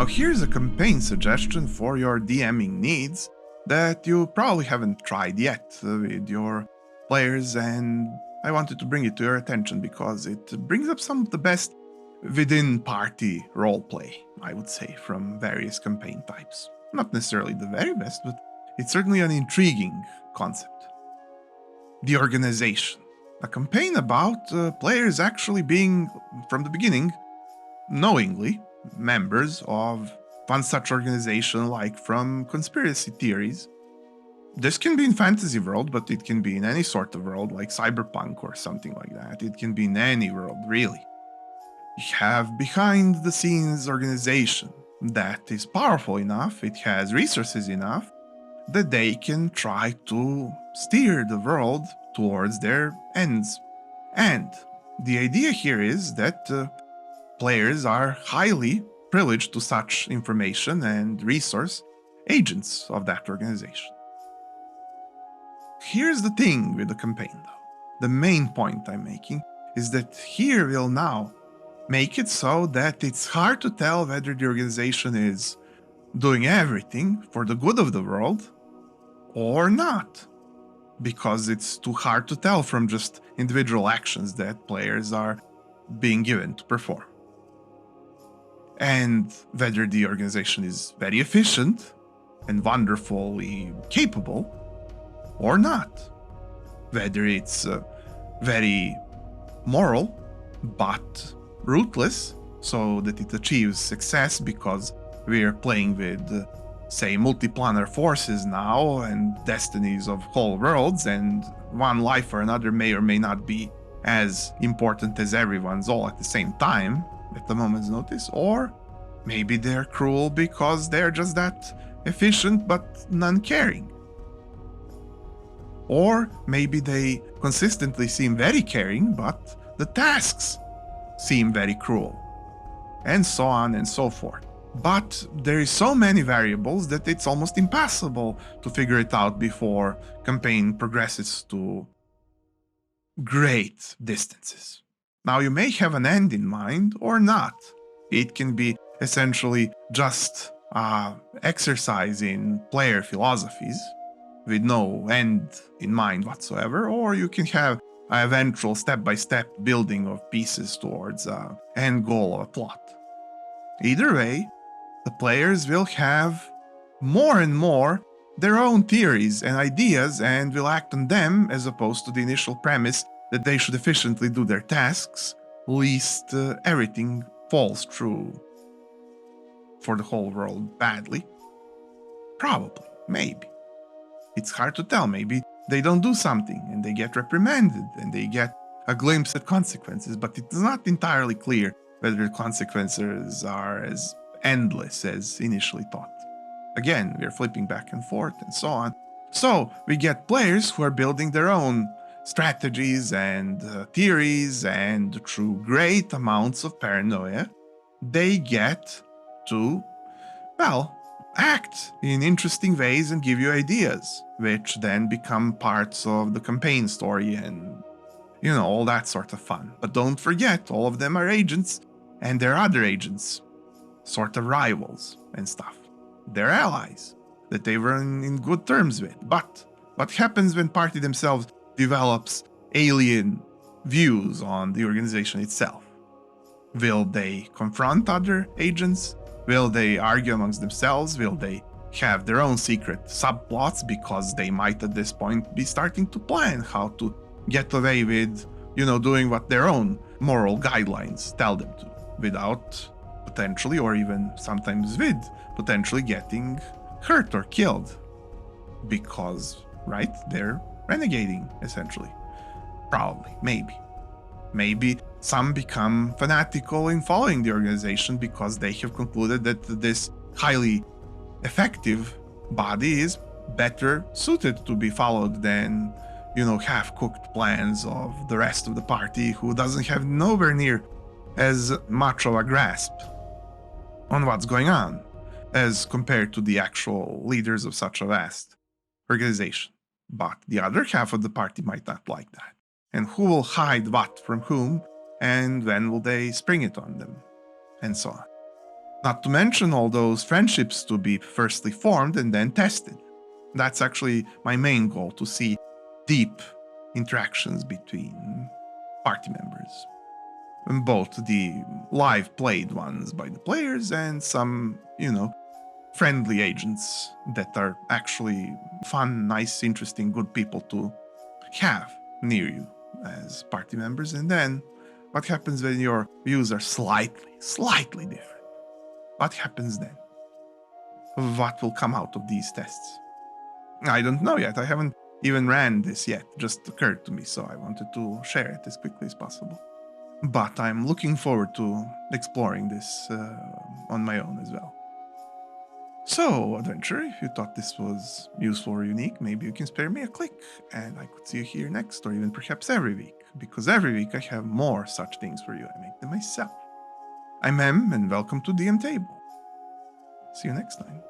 Now here's a campaign suggestion for your DMing needs that you probably haven't tried yet with your players, and I wanted to bring it to your attention because it brings up some of the best within party roleplay, I would say, from various campaign types. Not necessarily the very best, but it's certainly an intriguing concept. The organization. A campaign about players actually being, from the beginning, knowingly members of one such organization, like from conspiracy theories. This can be in fantasy world, but it can be in any sort of world, like cyberpunk or something like that. It can be in any world, really. You have behind-the-scenes organization that is powerful enough, it has resources enough, that they can try to steer the world towards their ends. And the idea here is that players are highly privileged to such information and resource agents of that organization. Here's the thing with the campaign, though. The main point I'm making is that here we'll now make it so that it's hard to tell whether the organization is doing everything for the good of the world or not, because it's too hard to tell from just individual actions that players are being given to perform. And whether the organization is very efficient and wonderfully capable or not. Whether it's very moral but ruthless, so that it achieves success because we're playing with, say, multiplanar forces now and destinies of whole worlds, and one life or another may or may not be as important as everyone's all at the same time at the moment's notice. Or maybe they're cruel because they're just that efficient but non-caring. Or maybe they consistently seem very caring, but the tasks seem very cruel, and so on and so forth. But there is so many variables that it's almost impossible to figure it out before campaign progresses to great distances. Now, you may have an end in mind or not. It can be essentially just an exercise in player philosophies with no end in mind whatsoever, or you can have an eventual step-by-step building of pieces towards an end goal of a plot. Either way, the players will have more and more their own theories and ideas and will act on them, as opposed to the initial premise that they should efficiently do their tasks, lest everything falls through for the whole world badly. Probably, maybe. It's hard to tell. Maybe they don't do something and they get reprimanded and they get a glimpse at consequences, but it's not entirely clear whether the consequences are as endless as initially thought. Again, we're flipping back and forth and so on. So we get players who are building their own strategies and theories, and through great amounts of paranoia, they get to, well, act in interesting ways and give you ideas, which then become parts of the campaign story and, all that sort of fun. But don't forget, all of them are agents, and they're other agents, sort of rivals and stuff. They're allies that they were in good terms with. But what happens when party themselves develops alien views on the organization itself? Will they confront other agents? Will they argue amongst themselves? Will they have their own secret subplots because they might at this point be starting to plan how to get away with, doing what their own moral guidelines tell them to, without potentially, or even sometimes with, potentially getting hurt or killed? Because, right, they're renegading, essentially. Probably, maybe. Maybe some become fanatical in following the organization because they have concluded that this highly effective body is better suited to be followed than, half-cooked plans of the rest of the party who doesn't have nowhere near as much of a grasp on what's going on as compared to the actual leaders of such a vast organization. But the other half of the party might not like that. And who will hide what from whom, and when will they spring it on them, and so on. Not to mention all those friendships to be firstly formed and then tested. That's actually my main goal, to see deep interactions between party members. And both the live played ones by the players and some, friendly agents that are actually fun, nice, interesting, good people to have near you as party members. And then what happens when your views are slightly different? What happens then? What will come out of these tests? I don't know yet. I haven't even ran this yet. It just occurred to me, so I wanted to share it as quickly as possible. But I'm looking forward to exploring this on my own as well. So, adventurer, if you thought this was useful or unique, maybe you can spare me a click and I could see you here next, or even perhaps every week, because every week I have more such things for you. I make them myself. I'm Em, and welcome to dMTable. See you next time.